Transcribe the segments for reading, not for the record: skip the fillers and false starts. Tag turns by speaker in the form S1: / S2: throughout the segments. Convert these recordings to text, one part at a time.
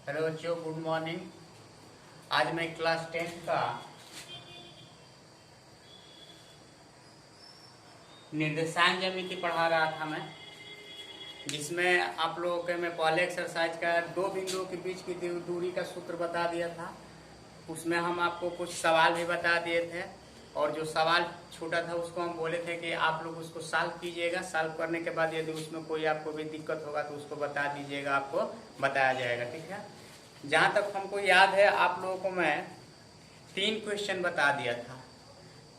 S1: Hello बच्चों, good morning. आज मैं क्लास 10th का निर्देशांक ज्यामिति पढ़ा रहा था मैं, जिसमें आप लोगों के मैं पहले एक्सरसाइज का दो बिंदुओं के बीच की दूरी का सूत्र बता दिया था। उसमें हम आपको कुछ सवाल भी बता दिए थे, और जो सवाल छूटा था उसको हम बोले थे कि आप लोग उसको सॉल्व कीजिएगा। सॉल्व करने के बाद यदि उसमें कोई आपको भी दिक्कत होगा तो उसको बता दीजिएगा, आपको बताया जाएगा। ठीक है। जहाँ तक हमको याद है, आप लोगों को मैं 3 क्वेश्चन बता दिया था।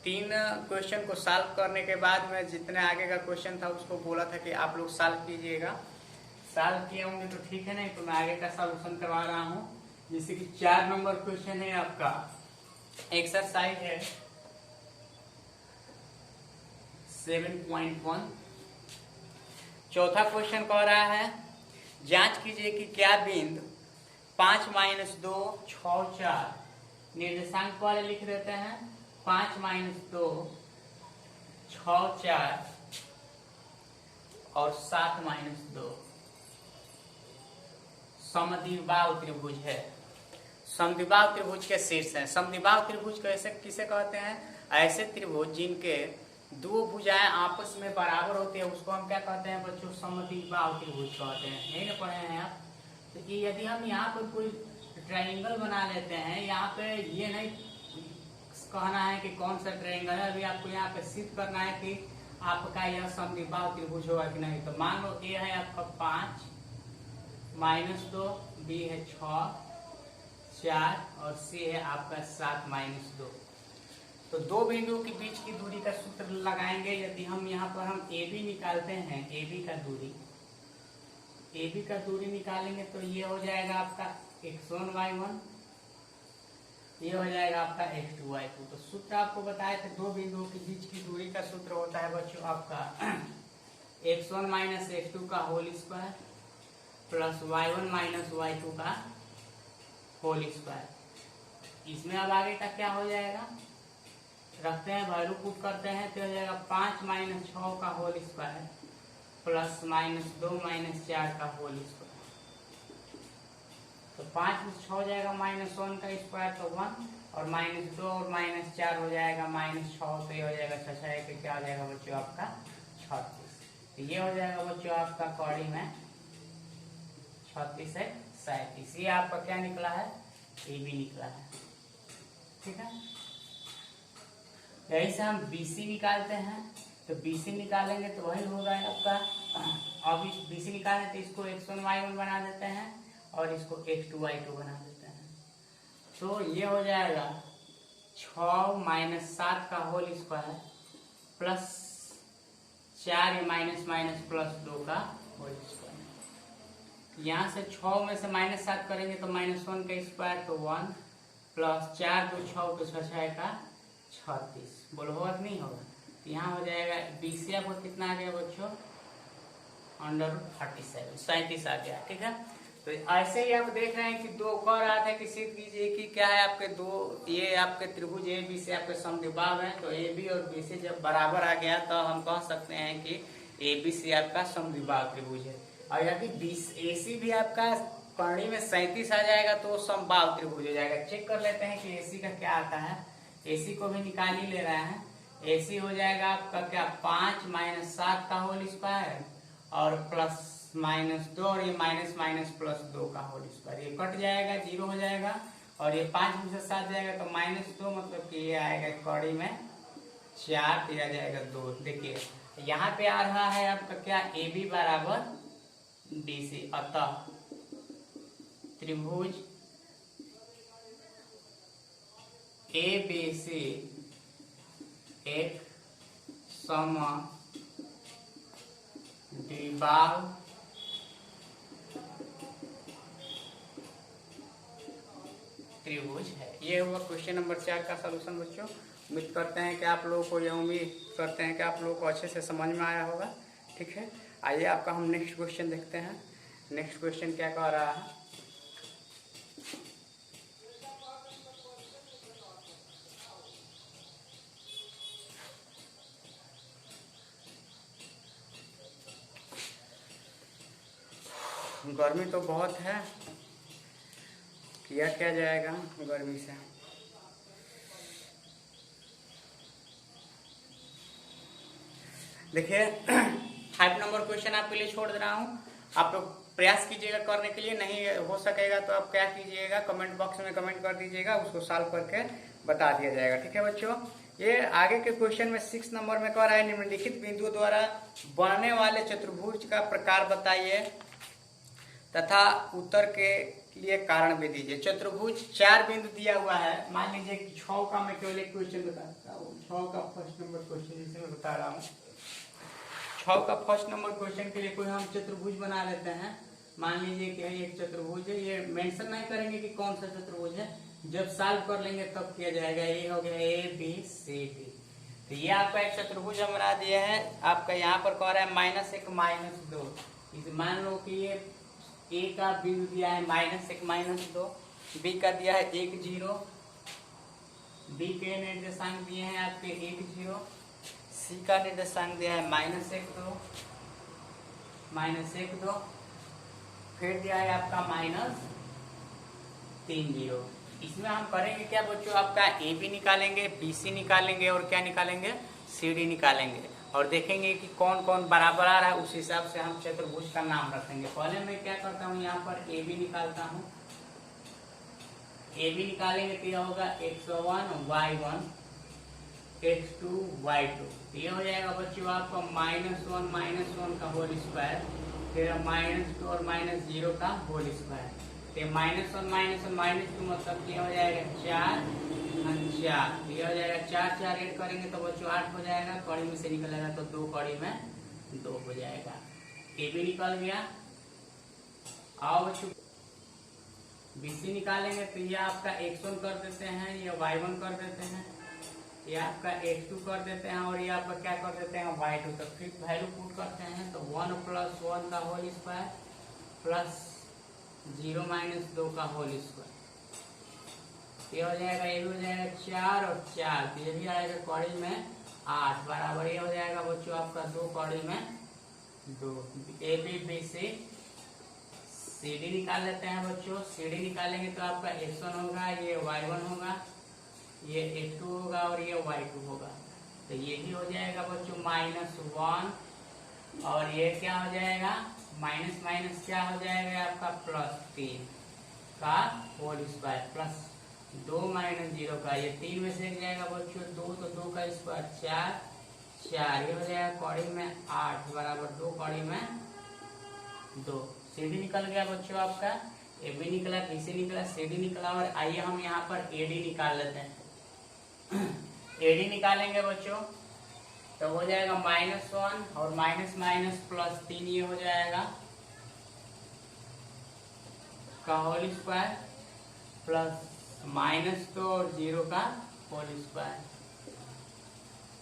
S1: 3 क्वेश्चन को सॉल्व करने के बाद में जितने आगे का क्वेश्चन था उसको बोला था कि आप लोग सॉल्व कीजिएगा। सॉल्व किए होंगे तो ठीक है, नहीं तो मैं आगे का सॉल्यूशन करवा रहा हूँ। जैसे कि 4 नंबर क्वेश्चन है आपका, एक्सरसाइज है 7.1। चौथा क्वेश्चन कह रहा है, जांच कीजिए कि क्या बिंदु 5 - 2 6 4 निर्देशांक वाले लिख देते हैं। 5 - 2 6 4 और 7 - 2 समद्विबाहु त्रिभुज है। समद्विबाहु त्रिभुज के शीर्ष है। समद्विबाहु त्रिभुज कैसे किसे कहते हैं? ऐसे त्रिभुज जिनके दो भुजाएं आपस में बराबर होती है उसको हम क्या कहते हैं बच्चों? समद्विबाहु त्रिभुज कहते हैं। नहीं ना पढ़े हैं आप? तो यदि हम यहाँ पर कोई ट्रायंगल बना लेते हैं, यहाँ पे ये नहीं कहना है कि कौन सा ट्रायंगल है, अभी आपको यहाँ पे सिद्ध करना है कि आपका यह समद्विबाहु त्रिभुज होगा कि नहीं। तो मान लो ए है आपका 5 - 2, बी है 6 4 और सी है आपका 7 - 2। तो दो बिंदुओं के बीच की दूरी का सूत्र लगाएंगे। यदि हम यहाँ पर हम ए बी निकालते हैं, ए बी का दूरी निकालेंगे तो ये हो जाएगा आपका x1 y1, ये हो जाएगा आपका x2 y2। तो सूत्र आपको बताए थे, दो बिंदुओं के बीच की दूरी का सूत्र होता है बच्चों आपका x1 - x2 का whole square plus y1 - y2 का होल स्क्वायर। इसमें अब आगे का क्या हो जाएगा, रखते हैं वैल्यू पुट करते हैं तो हो जाएगा 5 - 6 का होल स्क्वायर प्लस -2 - 4 का होल स्क्वायर। तो 5 में 6 हो जाएगा -1 का स्क्वायर तो 1, और -2 और -4 हो जाएगा -6, तो ये हो जाएगा 6 6 क्या हो जाएगा बच्चों आपका 36। तो ये हो जाएगा बच्चों आपका कौड़ी में 36 है 37। ये आपका क्या निकला है? ए बी निकला है। ठीक है। यही से हम BC निकालते हैं। तो BC निकालेंगे तो वही होगा आपका, अब इस BC निकालें तो इसको x1 y1 बना देते हैं और इसको x2 y2 बना देते हैं। तो ये हो जाएगा 6 - 7 का होल स्क्वायर प्लस 4 प्लस 2 का होल स्क्वायर। यहाँ से 6 में से -7 करेंगे तो -1 का स्क्वायर तो 1 प्लस 4 2 6 तो 6 6 का 36। बोलो होगा कि नहीं होगा? तो यहाँ हो जाएगा BC आपको कितना आ गया बच्चों? √37 37 आ गया। ठीक है। तो ऐसे ही आप देख रहे हैं कि दो कह रहा था कि सिद्ध कीजिए कि क्या है आपके दो, ये आपके त्रिभुज ए बी से आपके समद्विबाहु है। तो ए बी और BC जब बराबर आ गया तो हम कह सकते हैं कि ABC आपका समद्विबाहु त्रिभुज है। और यदि AC भी आपका कर्ण में 37 आ जाएगा तो समबाहु त्रिभुज हो जाएगा। चेक कर लेते हैं कि AC का क्या आता है। AC को भी निकाल ही ले रहे हैं। AC हो जाएगा आपका क्या 5 - 7 का होल स्क्वायर और प्लस -2 और ये प्लस 2 का होल स्क्वायर। ये कट जाएगा, 0 हो जाएगा, और ये 5 में से 7 जाएगा तो -2, मतलब कि ये आएगा कौड़ी में 4, तो आ जाएगा 2। देखिए यहाँ पे आ रहा है आपका क्या AB बराबर BC। अतः त्रिभुज ABC एक समद्विबाहु त्रिभुज है। ये हुआ क्वेश्चन नंबर 4 का सलूशन बच्चों। उम्मीद करते हैं कि आप लोगों को, यह उम्मीद करते हैं कि आप लोगों को अच्छे से समझ में आया होगा। ठीक है। आइए आपका हम नेक्स्ट क्वेश्चन देखते हैं। नेक्स्ट क्वेश्चन क्या कह रहा है? गर्मी तो बहुत है, किया क्या जाएगा गर्मी से। देखिए 5 नंबर क्वेश्चन आपके लिए छोड़ दे रहा हूँ, आप लोग प्रयास कीजिएगा करने के लिए। नहीं हो सकेगा तो आप क्या कीजिएगा, कमेंट बॉक्स में कमेंट कर दीजिएगा, उसको सॉल्व करके बता दिया जाएगा। ठीक है बच्चों, ये आगे के क्वेश्चन में 6 नंबर में कह रहा है निम्नलिखित बिंदुओं द्वारा बनने वाले चतुर्भुज का प्रकार बताइए तथा उत्तर के लिए कारण भी दीजिए। चतुर्भुज 4 बिंदु दिया हुआ है, मान लीजिए कि 6 का मैं केवल एक क्वेश्चन बताता हूँ। 6 का फर्स्ट नंबर क्वेश्चन जिसे मैं बता रहा हूँ, 6 का फर्स्ट नंबर क्वेश्चन के लिए कोई हम चतुर्भुज बना लेते हैं। मान लीजिए कि एक चतुर्भुज है, ये मेंशन नहीं करेंगे कि कौन सा चतुर्भुज है, जब सॉल्व कर लेंगे तब किया जाएगा। ये हो गया ए बी सी डी, तो ये आपका एक चतुर्भुज हम बना दिया है। आपका यहाँ पर कह रहा है -1 -2, इसे मान लो कि ये ए का बिंदु दिया है -1 -2, बी का दिया है 1 0, बी के निर्देशांक दिए हैं आपके 1 0, सी का निर्देशांक दिया है -1 2, फिर दिया है आपका -3 0। इसमें हम करेंगे क्या बच्चों, आपका ए बी निकालेंगे, बी सी निकालेंगे और क्या निकालेंगे, सी डी निकालेंगे, और देखेंगे कि कौन कौन बराबर आ रहा है, उस हिसाब से हम चतुर्भुज का नाम रखेंगे। पहले मैं क्या करता हूँ, यहाँ पर ए बी निकालता हूँ। ए बी निकालेंगे तो यह होगा x1 y1 x2 y2, ये हो जाएगा बच्चों आपका -1 का होल स्क्वायर, फिर -2 और -0 का होल स्क्वायर। तो -1 -2 मतलब ये हो जाएगा 4 4, ये हो जाएगा 4 4 ऐड करेंगे तो बच्चों 8 हो जाएगा, कड़ी में से निकलेगा तो 2 कड़ी में 2 हो जाएगा। ए बी निकल गया। आओ बच्चों BC निकालेंगे तो ये आपका x1 कर देते हैं, ये y1 कर देते हैं, ये आपका x2 कर देते हैं, और ये आपका क्या कर देते हैं y2। तो फिर वैल्यू पुट करते हैं तो 1 + 1 का होल स्क्वायर प्लस 0 - 2 का होल स्क्वायर, ये हो जाएगा, ये भी हो जाएगा 4 और 4, तो ये भी आएगा कड़ी में 8 बराबर, ये हो जाएगा बच्चों आपका 2 कड़ी में 2। A B B C C D निकाल लेते हैं बच्चों। सी डी निकालेंगे तो आपका x1 होगा, ये y1 होगा, ये x2 होगा और ये y2 होगा, तो ये भी हो जाएगा बच्चों -1, और ये क्या हो जाएगा माइनस माइनस क्या हो जाएगा आपका +3 का होल स्क्वायर प्लस 2 - 0 का, ये 3 में से जाएगा बच्चों 2, तो 2 का स्क्वायर 4 4, ये हो जाएगा कड़ी में 8 बराबर 2 कड़ी में 2। सी डी निकल गया बच्चों आपका, ए बी निकला, बी सी निकला, सी डी निकला, और आइए हम यहाँ पर ए डी निकाल लेते हैं। ए डी निकालेंगे बच्चों तो हो जाएगा -1 और माइनस +3, ये हो जाएगा का होल स्क्वायर प्लस -2 और 0 का होल स्क्वायर,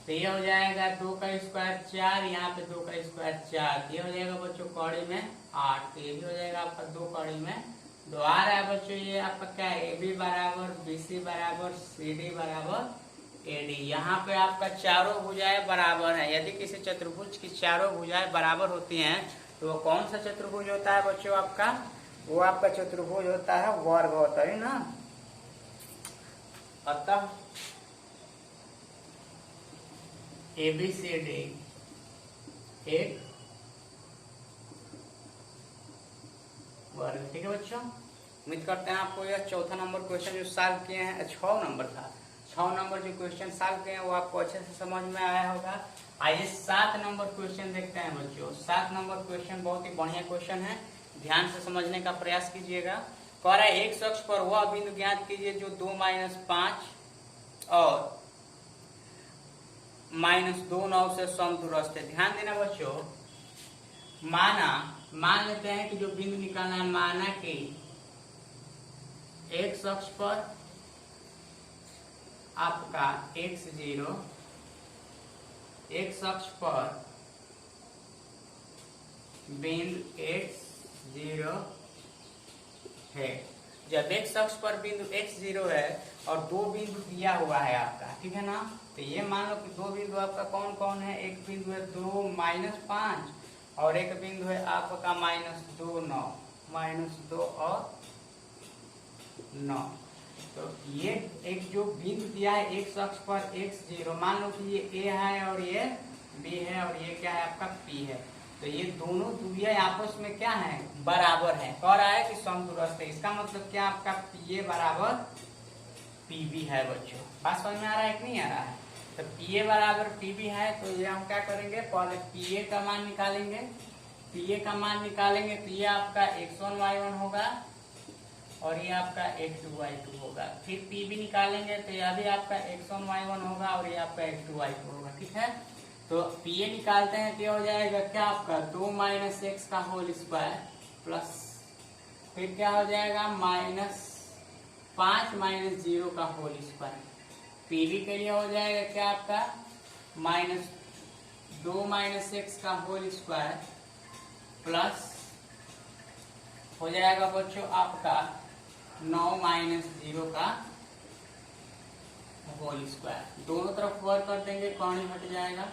S1: तो ये हो जाएगा 2 का स्क्वायर 4, यहाँ पे 2 का स्क्वायर 4, ये हो जाएगा बच्चों कड़ी में 8, तो ये भी हो जाएगा आपका 2 कड़ी में 2 आ रहा है बच्चों। ये आपका क्या है, ए बी बराबर बी सी बराबर सी डी बराबर ए डी। यहाँ पे आपका चारों भुजाएं बराबर है। यदि किसी चतुर्भुज की चारों भुजाएं बराबर होती हैं तो वो कौन सा चतुर्भुज होता है बच्चों आपका, वो आपका चतुर्भुज होता है वर्ग होता है ना। अतः ए बी सी डी एक वर्ग। ठीक है बच्चों, उम्मीद करते हैं आपको यह चौथा नंबर क्वेश्चन जो सॉल्व किए हैं, 6 नंबर था, 6 नंबर जो क्वेश्चन सॉल्व किए हैं वो आपको अच्छे से समझ में आया होगा। आइए 7 नंबर क्वेश्चन देखते हैं बच्चों। 7 नंबर क्वेश्चन बहुत ही बढ़िया क्वेश्चन है, ध्यान से समझने का प्रयास कीजिएगा। कह रहा है एक अक्ष पर वह बिंदु ज्ञात कीजिए जो 2 - 5 और -2 से समदूरस्थ है। ध्यान देना बच्चों, मान लेते हैं कि जो बिंदु निकालना है, माना कि एक अक्ष पर आपका x0, x अक्ष पर बिंदु x0 है। जब x अक्ष पर बिंदु x0 है और 2 बिंदु दिया हुआ है आपका, ठीक है ना, तो ये मान लो कि 2 बिंदु आपका कौन कौन है, एक बिंदु है 2 - 5 और एक बिंदु है आपका -2 9, -2 और 9। तो ये एक जो बिंदु दिया है x अक्ष पर x0, मान लो कि ये a है और ये b है और ये क्या है आपका p है, तो ये दोनों दूरियां आपस में क्या है, बराबर है। कह रहा है कि समदूरस्थ है, इसका मतलब क्या आपका PA बराबर PB है बच्चों। बात समझ में आ रहा है कि नहीं आ रहा है? तो PA बराबर PB है, तो ये हम क्या करेंगे, पहले PA का मान निकालेंगे। PA का मान निकालेंगे तो ये आपका x1 y1 होगा और ये आपका x2 y2 होगा। फिर PB निकालेंगे तो यह भी आपका x1 y1 होगा और ये आपका x2 y2 होगा। ठीक है, तो PA निकालते हैं तो हो जाएगा क्या आपका 2 माइनस एक्स का होल स्क्वायर प्लस फिर क्या हो जाएगा -5 माइनस 0 का होल स्क्वायर। PB के लिए हो जाएगा क्या आपका -2 माइनस एक्स का होल स्क्वायर प्लस हो जाएगा बच्चों आपका 9 माइनस 0 का होल स्क्वायर। दोनों तरफ वर्क कर देंगे, कौन ही हट जाएगा,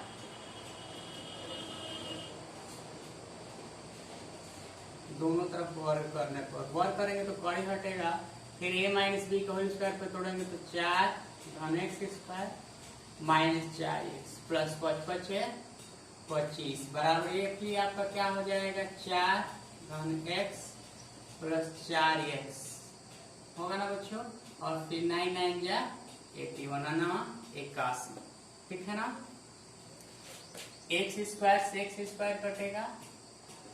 S1: दोनों तरफ वर्क करने पर वर्क करेंगे तो कड़ी हटेगा। फिर a माइनस बी का होल स्क्वायर पे तोड़ेंगे तो 4 धन x square minus 4x plus 25 बराबर एक ही आपका क्या हो जाएगा 4 धन x प्लस 4x होगा ना बच्चों। और फिर 9 9 जा 81 ठीक है ना। x स्क्वायर से x स्क्वायर कटेगा,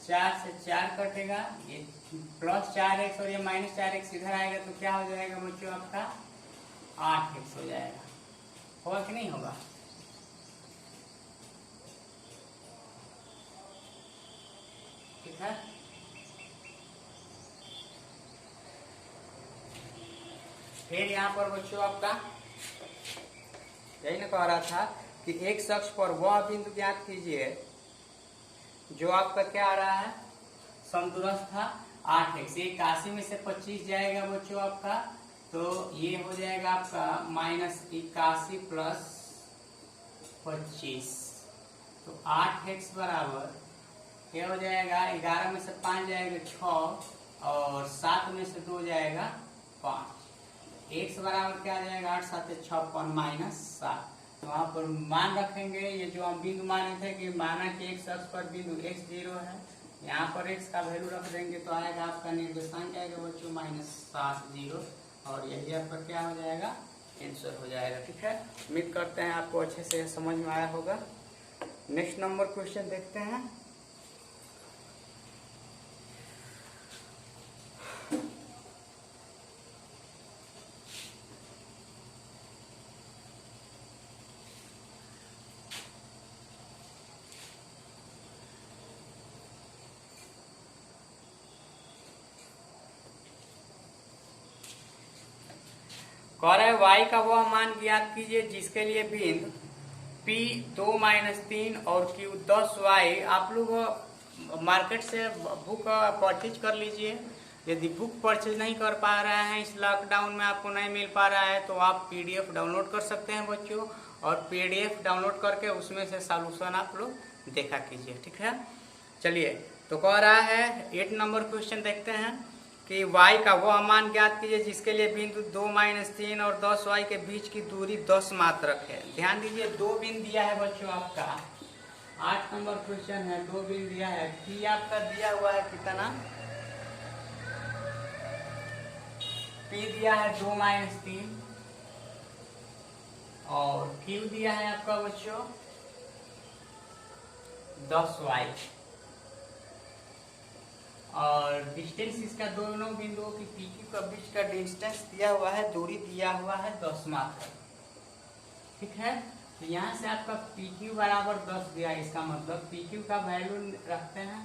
S1: 4 से 4 कटेगा, ये प्लस 4x और ये माइनस 4x इधर आएगा तो क्या हो जाएगा बच्चों आपका 8x हो जाएगा। होगा कि नहीं होगा? ठीक है, फिर यहाँ पर बच्चों आपका यही ना कह रहा था कि एक शख्स पर वह बिंदु ज्ञात कीजिए जो आपका क्या आ रहा है, समदूरस्थ था 8x। 81 में से 25 जाएगा बच्चों आपका, तो ये हो जाएगा आपका -81 प्लस 25, तो 8x बराबर क्या हो जाएगा, 11 में से 5 जाएगा 6 और 7 में से 2 जाएगा 5। x बराबर क्या आ जाएगा 8 7 56 -7। तो वहां पर मान रखेंगे, ये जो हम बिंदु माने थे कि माना कि x अक्ष पर बिंदु x0 है, यहाँ पर x का वैल्यू रख देंगे तो आएगा आपका निर्देशांक आएगा बच्चों -70 और यही आपका क्या हो जाएगा आंसर हो जाएगा। ठीक है, उम्मीद करते हैं आपको अच्छे से समझ में आया होगा। नेक्स्ट नंबर क्वेश्चन देखते हैं। कह रहे y का वह मान ज्ञात कीजिए जिसके लिए बिंदु P 2-3 और Q 10y। आप लोग मार्केट से बुक परचेज कर लीजिए। यदि बुक परचेज नहीं कर पा रहे हैं, इस लॉकडाउन में आपको नहीं मिल पा रहा है, तो आप PDF डाउनलोड कर सकते हैं बच्चों, और PDF डाउनलोड करके उसमें से सॉल्यूशन आप लोग देखा कीजिए। ठीक है, चलिए तो कह रहा है 8 नंबर क्वेश्चन देखते हैं कि y का वह मान ज्ञात कीजिए जिसके लिए बिंदु 2-3 और 10y के बीच की दूरी 10 मात्रक है। ध्यान दीजिए, 2 बिंदु दिया है बच्चों आपका, 8 नंबर क्वेश्चन है, 2 बिंदु दिया है। p आपका दिया हुआ है कितना, p दिया है 2-3 और q दिया है आपका बच्चों 10y और डिस्टेंस इसका दोनों बिंदुओं की PQ का बीच का डिस्टेंस दिया हुआ है, दूरी दिया हुआ है 10 मात्रक। ठीक है, तो यहाँ से आपका PQ बराबर 10 दिया, इसका मतलब PQ का वैल्यू रखते हैं,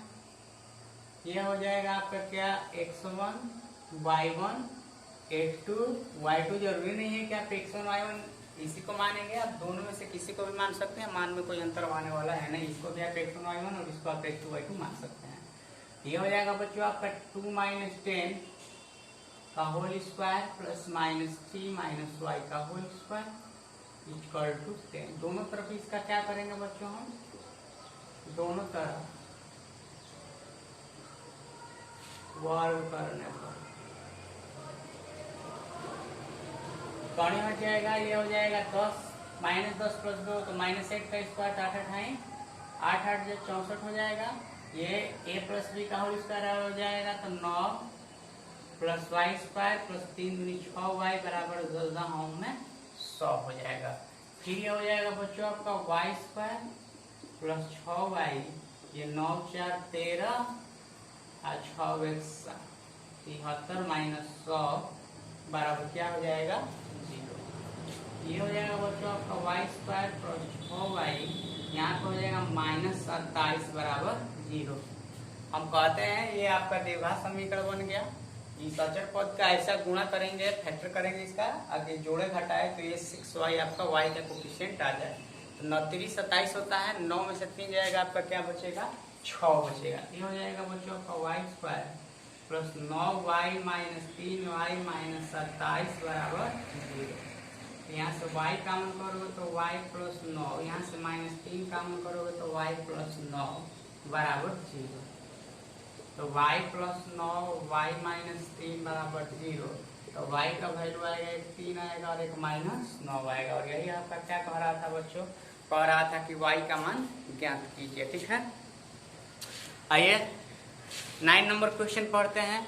S1: ये हो जाएगा आपका क्या x1 y1 x2 y2। जरूरी नहीं है कि आप x1 y1 इसी को मानेंगे, आप दोनों में से किसी को भी मान सकते हैं, मान में कोई अंतर आने वाला है नहीं। इसको भी आप x1 y1 और इसको आप x2 y2 मान सकते हैं। ये हो जाएगा बच्चों आपका 2-10 का होल स्क्वायर प्लस -3 y का होल स्क्वायर इक्वल टू 10। दोनों तरफ इसका क्या करेंगे बच्चों, हम दोनों तरफ वर्ग करने पर कौन हट जाएगा, ये हो जाएगा 10 -10 + 2 तो -8 का स्क्वायर 8 8 8 8 जो 64 हो जाएगा। ये a + b का होल स्क्वायर हो जाएगा तो 9 + y² + 3 दूनी 6y बराबर 10 में 100 हो जाएगा। फिर ये हो जाएगा बच्चों आपका y² + 6y, ये 9 4 13 और 6 1 73 - 100 बराबर क्या हो जाएगा 0। ये हो जाएगा बच्चों आपका y² + 6y, यहाँ पे हो जाएगा -27 बराबर 0। हम कहते हैं ये आपका द्विघात समीकरण बन गया। इस अचर पद का ऐसा गुणा करेंगे, फैक्टर करेंगे इसका, आगे जोड़े घटाए तो ये 6y आपका y का कोफिशिएंट आ जाए तो 29 27 होता है, 9 में से 3 जाएगा आपका क्या बचेगा 6 बचेगा। ये हो जाएगा बच्चों आपका y² + 9y - 3y - 27 बराबर 0। यहाँ से y कॉमन करोगे तो y + 9, यहाँ से -3 कॉमन करोगे तो y + 9 बराबर 0। तो y + 9 y - 3 बराबर 0, तो y का वैल्यू आएगा एक 3 आएगा और एक -9 आएगा। और यही आपका क्या कह रहा था बच्चों, कह रहा था कि y का मान ज्ञात कीजिए। ठीक है, आइए 9 नंबर क्वेश्चन पढ़ते हैं।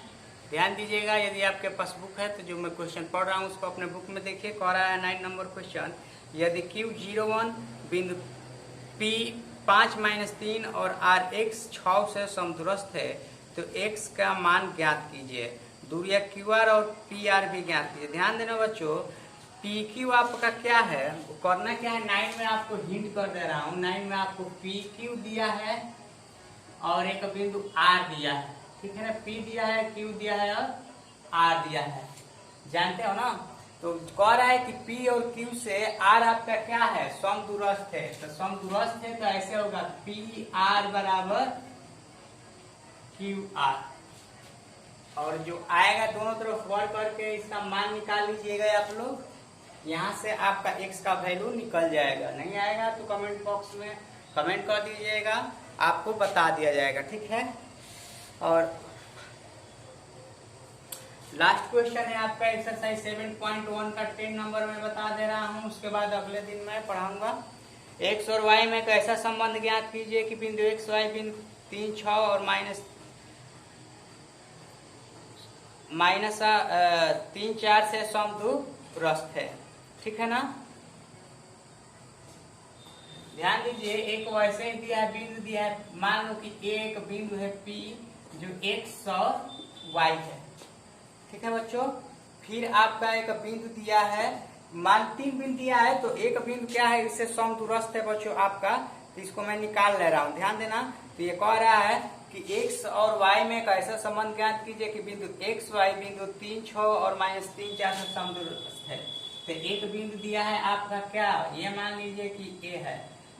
S1: ध्यान दीजिएगा, यदि आपके पास बुक है तो जो मैं क्वेश्चन पढ़ रहा हूँ उसको अपने बुक में देखिए। कह रहा है 9 नंबर क्वेश्चन, यदि Q01 बिंदु P 5 - 3 और Rx 6 से समदूरस्थ है तो x का मान ज्ञात कीजिए। दूरियां QR और PR भी ज्ञात कीजिए। ध्यान देना बच्चों, PQ आपका क्या है, करना क्या है, 9 में आपको हिंट कर दे रहा हूँ। 9 में आपको PQ दिया है और एक बिंदु R दिया है। ठीक है ना, P दिया है, Q दिया है और R दिया है, जानते हो ना। तो कह रहा है कि P और Q से R आपका क्या है, समदूरस्थ है। तो समदूरस्थ है तो ऐसे होगा PR बराबर QR, और जो आएगा दोनों तरफ वर्ग करके इसका मान निकाल लीजिएगा आप लोग। यहाँ से आपका x का वैल्यू निकल जाएगा। नहीं आएगा तो कमेंट बॉक्स में कमेंट कर दीजिएगा, आपको बता दिया जाएगा। ठीक है, और लास्ट क्वेश्चन है आपका एक्सरसाइज 7.1 का 10 नंबर में बता दे रहा हूँ। उसके बाद अगले दिन मैं पढ़ाऊंगा। x और y में कैसा संबंध ज्ञात कीजिए कि बिंदु x y बिंदु 3 6 और -3 4 से समदूरस्थ है। ठीक है ना, ध्यान दीजिए, एक वैसे दिया है, बिंदु दिया है, मान लो कि एक बिंदु है P जो x और y है। ठीक है बच्चों, फिर आपका एक बिंदु दिया है, मान 3 बिंदु दिया है तो एक बिंदु क्या है, इससे समदूरस्थ है बच्चों आपका, तो इसको मैं निकाल ले रहा हूँ। ध्यान देना, तो ये कह रहा है कि x और y में एक ऐसा संबंध ज्ञात कीजिए कि बिंदु x y बिंदु 3 6 और -3 4 से समदूरस्थ है। तो एक बिंदु दिया है आपका क्या, ये मान लीजिए कि a है,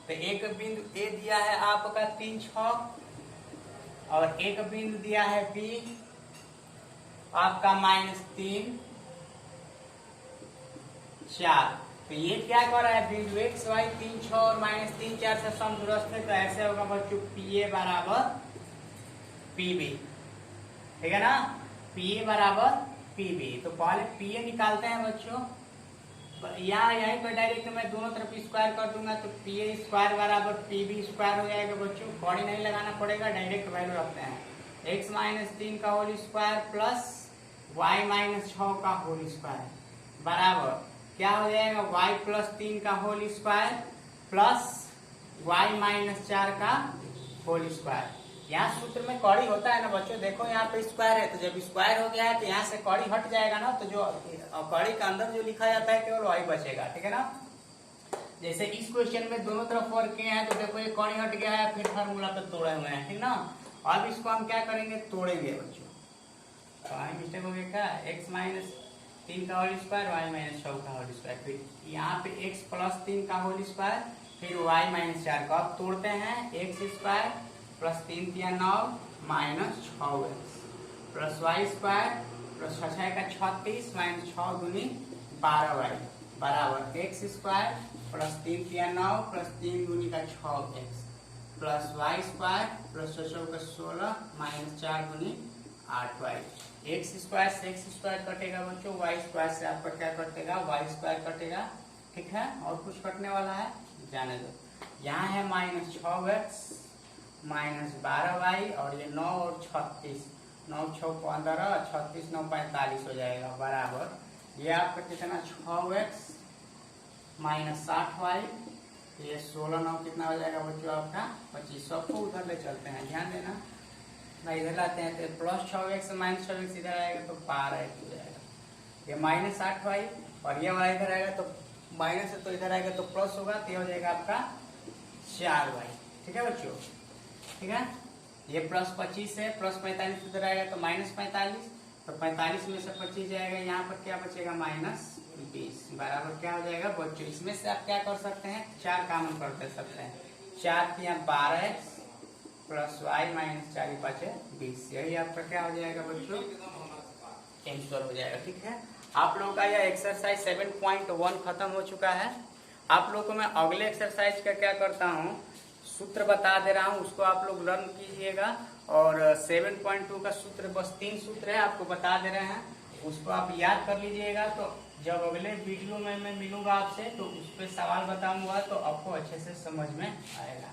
S1: तो एक बिंदु a दिया है आपका 3 6 और एक बिंदु दिया है b आपका -3 4। तो ये क्या कर रहा है, बिंदु x y 3 6 और -3 4 से समदूरस्थ है। तो ऐसे होगा बच्चों PA बराबर PB। ठीक है ना, PA बराबर PB। तो पहले PA निकालते हैं बच्चों, यहाँ यहीं पर डायरेक्ट मैं दोनों तरफ स्क्वायर कर दूंगा तो PA² बराबर PB² हो जाएगा बच्चों। कौड़ी नहीं लगाना पड़ेगा, डायरेक्ट वैल्यू रखते हैं। x - 3 का होल स्क्वायर प्लस y - 6 का होल स्क्वायर बराबर क्या हो जाएगा, y + 3 का होल स्क्वायर प्लस y - 4 का होल स्क्वायर। यहाँ सूत्र में कौड़ी होता है ना बच्चों, देखो यहाँ पे स्क्वायर है, तो जब स्क्वायर हो गया है तो यहाँ से कौड़ी हट जाएगा ना, तो जो कौड़ी के अंदर जो लिखा जाता है केवल वही बचेगा। ठीक है ना, जैसे इस क्वेश्चन में दोनों तरफ वर्ग किए हैं तो देखो ये कौड़ी हट गया है, फिर फार्मूला पे तोड़े हुए हैं। ठीक ना, अब इसको हम क्या करेंगे, तोड़ेंगे बच्चों। तो मिस्टेक हो गया क्या, x - 3 का होल स्क्वायर y - 6 का होल स्क्वायर, फिर यहाँ पे x + 3 का होल स्क्वायर फिर y - 4 का। अब तोड़ते हैं, x² + 3 × 9 -6x plus y² plus 6 का 36 -6 दूनी 12y बराबर x² + 3 × 9 + 3 दूनी का 6x प्लस y² प्लस 6 का 16 -4 दूनी 8y। एक्स स्क्वायर से एक्स स्क्वायर कटेगा बच्चों, वाई स्क्वायर से आपका क्या कटेगा, वाई स्क्वायर कटेगा। ठीक है, और कुछ कटने वाला है जाने दो। यहाँ है -6x -12y और ये 9 और 36, 9 6 15, 36 9 45 हो जाएगा बराबर। ये आपका कितना 6x -60y, ये 16 9 कितना हो जाएगा बच्चों आपका 25। सबको उधर ले चलते हैं, ध्यान देना ना, इधर लाते हैं तो +6x -6x इधर आएगा तो 12x हो जाएगा। ये -8y और ये वाला इधर आएगा तो माइनस है, तो इधर आएगा तो प्लस होगा, तो ये हो जाएगा आपका 4y। ठीक है बच्चों, ठीक है। ये +25 है, +45 इधर आएगा तो -45, तो 45 में से 25 जाएगा, यहाँ पर क्या बचेगा -20 बराबर क्या हो जाएगा बच्चों। इसमें से आप क्या कर सकते हैं, 4 कॉमन कर दे सकते हैं। 4 किया 12x +y -4 बचे 20, यही आपका क्या हो जाएगा बच्चों, आंसर हो जाएगा। ठीक है, आप लोगों का यह एक्सरसाइज 7.1 खत्म हो चुका है। आप लोगों को मैं अगले एक्सरसाइज का क्या करता हूँ, सूत्र बता दे रहा हूँ, उसको आप लोग लर्न कीजिएगा। और 7.2 का सूत्र बस 3 सूत्र है, आपको बता दे रहे हैं, उसको आप याद कर लीजिएगा। तो जब अगले वीडियो में मैं मिलूंगा आपसे तो उस पर सवाल बताऊंगा तो आपको अच्छे से समझ में आएगा।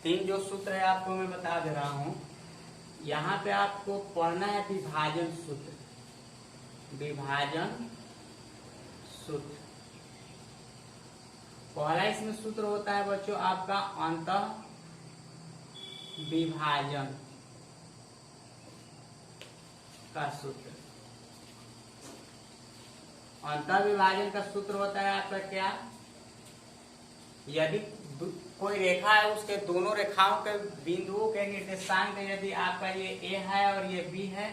S1: तीन जो सूत्र है आपको मैं बता दे रहा हूं, यहाँ पे आपको पढ़ना है विभाजन सूत्र, विभाजन सूत्र। पहला इसमें सूत्र होता है बच्चों आपका अंतः विभाजन का सूत्र। अंतः विभाजन का सूत्र होता है आपका क्या, यदि कोई रेखा है उसके दोनों रेखाओं के बिंदुओं के निर्देशांक यदि आपका ये ए है और ये बी है,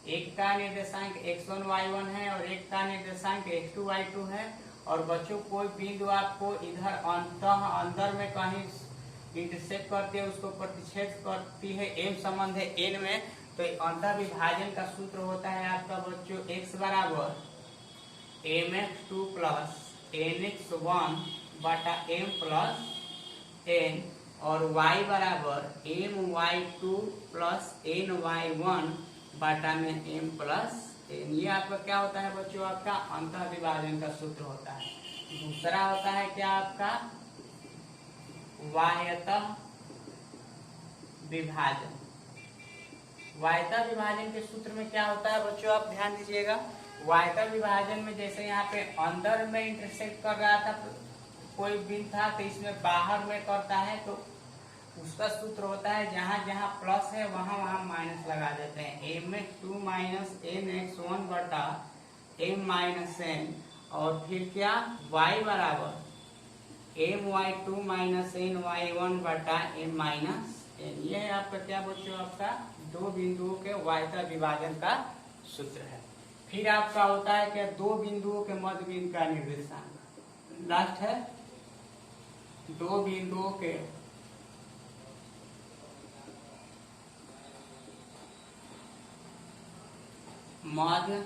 S1: एक का निर्देशांक x1 y1 है और एक का निर्देशांक x2 y2 है, और बच्चों कोई बिंदु आपको इधर अंदर में कहीं इंटरसेक्ट करती है, उसको प्रतिच्छेद करती है, m संबंध है n में, तो अंतः विभाजन का सूत्र होता है आपका बच्चों x बराबर mx2 प्लस nx1 बटा m प्लस n, और y बराबर my2 प्लस ny1 बटा में m प्लस n। ये आपका क्या होता है बच्चों, आपका अंतः विभाजन का सूत्र होता है। दूसरा होता है क्या आपका बाह्यतः विभाजन। बाह्यतः विभाजन के सूत्र में क्या होता है बच्चों, आप ध्यान दीजिएगा। बाह्यतः विभाजन में जैसे यहाँ पे अंदर में इंटरसेक्ट कर रहा था कोई बिंदु था, तो इसमें बाहर में करता है, तो उसका सूत्र होता है जहां जहां प्लस है वहां वहां माइनस लगा देते हैं, mx2 माइनस nx1 बटा m माइनस n, और फिर क्या y बराबर my2 माइनस ny1 बटा m माइनस n। ये है आपका क्या बच्चों, आपका दो बिंदुओं के बाह्यतः विभाजन का सूत्र है। फिर आपका होता है क्या दो बिंदुओं के मध्य बिंदु का निर्देशांक। लास्ट है दो बिंदुओं के मध्य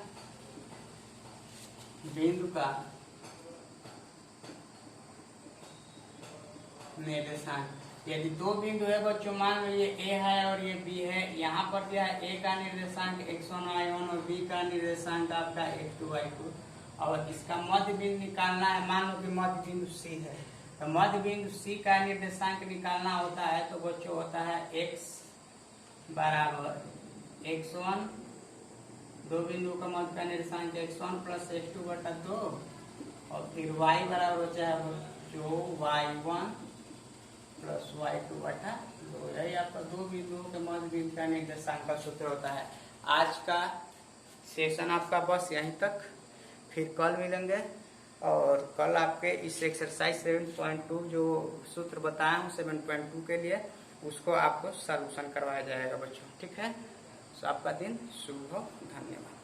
S1: बिंदु का निर्देशांक। यदि दो बिंदु है बच्चों, मान लो ये ए है और ये बी है, यहाँ पर क्या है ए का निर्देशांक x1 y1 और बी का निर्देशांक आपका x2 y2, और इसका मध्य बिंदु निकालना है। मान लो कि मध्य बिंदु सी है, तो मध्य बिंदु सी का निर्देशांक निकालना होता है, तो बच्चों होता है x बराबर x1, दो बिंदु का मध्य का निर्देशांक x1 प्लस x2 बटा 2, और फिर y बराबर होता है बच्चों y1 प्लस y2 बटा 2। यही आपका दो बिंदुओं के मध्य बिंदु का निर्देशांक का सूत्र होता है। आज का सेशन आपका बस यहीं तक, फिर कल मिलेंगे, और कल आपके इस एक्सरसाइज 7.2 जो सूत्र बताया हूँ 7.2 के लिए, उसको आपको सॉल्यूशन करवाया जाएगा बच्चों। ठीक है, तो आपका दिन शुभ हो, धन्यवाद।